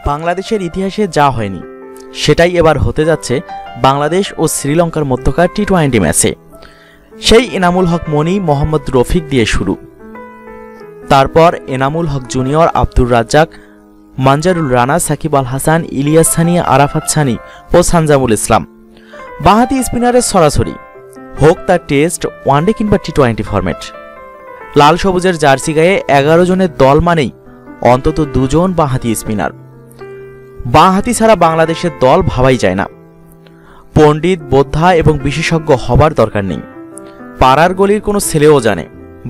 বাংলাদেশের ইতিহাসে যা হয়নি সেটাই এবার হতে যাচ্ছে বাংলাদেশ ও শ্রীলঙ্কার মধ্যকার টি-20 ম্যাচে। সেই এনামুল হক মনি, মোহাম্মদ রফিক দিয়ে শুরু, তারপর এনামুল হক জুনিয়র, আব্দুর রাজ্জাক, মানজারুল রানা, সাকিব আল হাসান, ইলিয়াস সানি, আরাফাত সানি ও সানজামুল ইসলাম। বাঁহাতি স্পিনারের সরাসরি, হোক তার টেস্ট, ওয়ানডে কিংবা টি-20 ফরম্যাট। লাল সবুজের জার্সি গায়ে 11 জনের দল মানেই অন্তত 2 জন বাঁহাতি স্পিনার। বাঁহাতি ছাড়া বাংলাদেশের দল ভাবাই যায় না। পণ্ডিত, বোদ্ধা এবং বিশেষজ্ঞ হবার দরকার নেই। পাড়ার গলির কোনো ছেলেও জানে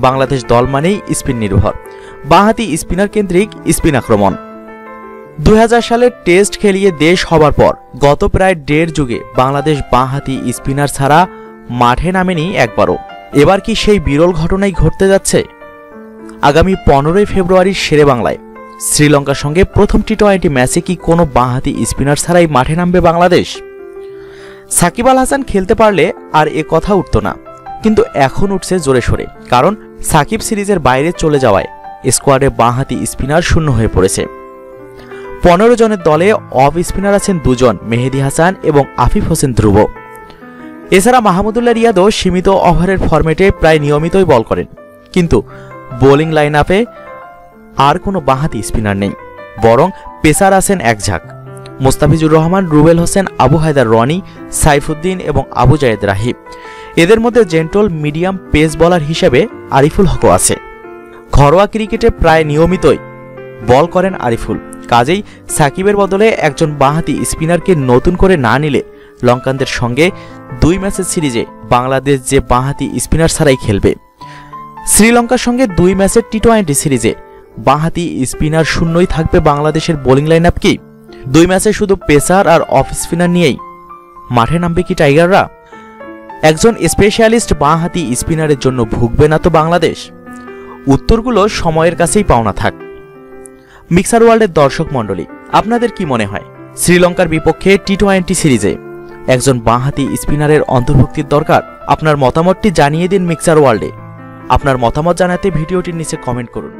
বাংলাদেশ দল মানেই স্পিন নির্ভর, বাঁহাতি স্পিনার কেন্দ্রিক স্পিন আক্রমণ। 2000 সালের টেস্ট খেলিয়ে দেশ হবার পর গত প্রায় 1.5 যুগে বাংলাদেশ বাঁহাতি স্পিনার ছাড়া মাঠে নামেনি একবারও। এবার কি সেই বিরল ঘটনাই ঘটতে যাচ্ছে? আগামী 15 ফেব্রুয়ারির শেরেবাংলায় শ্রীলঙ্কার সঙ্গে প্রথম টি-20 ম্যাচে কি কোনো বাঁহাতি স্পিনার ছাড়াই মাঠে নামবে বাংলাদেশ? সাকিব আল হাসান খেলতে পারলে আর এ কথা উঠত না, কিন্তু এখন উঠছে জোরে সোরে, কারণ সাকিব সিরিজের বাইরে চলে যাওয়ায় স্কোয়াডে বাঁহাতি স্পিনার শূন্য হয়ে পড়েছে। 15 জনের দলে অফ স্পিনার আছেন 2 জন, মেহেদী হাসান এবং আফিফ হোসেন ধ্রুব। এছাড়া মাহমুদুল্লাহ রিয়াদও সীমিত ওভারের ফরম্যাটে প্রায় নিয়মিতই বল করেন, কিন্তু বোলিং লাইন আপে আর কোনো বাঁহাতি স্পিনার নেই, বরং পেসার আছেন এক ঝাঁক। মোস্তাফিজুর রহমান, রুবেল হোসেন, আবু হায়দার রনি, সাইফুদ্দিন এবং আবু জায়েদ রাহিব। এদের মধ্যে জেন্টল মিডিয়াম পেস বোলার হিসেবে আরিফুল হকও আছে। ঘরোয়া ক্রিকেটে প্রায় নিয়মিতই বল করেন আরিফুল, কাজেই সাকিবের বদলে একজন বাঁহাতি স্পিনারকে নতুন করে না নিলে লঙ্কানদের সঙ্গে 2 ম্যাচের সিরিজে বাংলাদেশ যে বাঁহাতি স্পিনার ছাড়াই খেলবে। শ্রীলঙ্কার সঙ্গে 2 ম্যাচের টি-20 সিরিজে বাঁহাতি স্পিনার শূন্যই থাকবে বাংলাদেশের বোলিং লাইন আপ কি? 2 ম্যাচে শুধু পেসার আর অফ স্পিনার নিয়েই মাঠে নামবে কি টাইগাররা? একজন স্পেশালিস্ট বাঁহাতি স্পিনারের জন্য ভুগবে না তো বাংলাদেশ? উত্তরগুলো সময়ের কাছেই পাওনা থাক। মিক্সার ওয়ার্ল্ডের দর্শক মণ্ডলী, আপনাদের কি মনে হয় শ্রীলঙ্কার বিপক্ষে টি-20 সিরিজে একজন বাঁহাতি স্পিনারের অন্তর্ভুক্তির দরকার? আপনার মতামতটি জানিয়ে দিন মিক্সার ওয়ার্ল্ডে। আপনার মতামত জানাতে ভিডিওটির নিচে কমেন্ট করুন।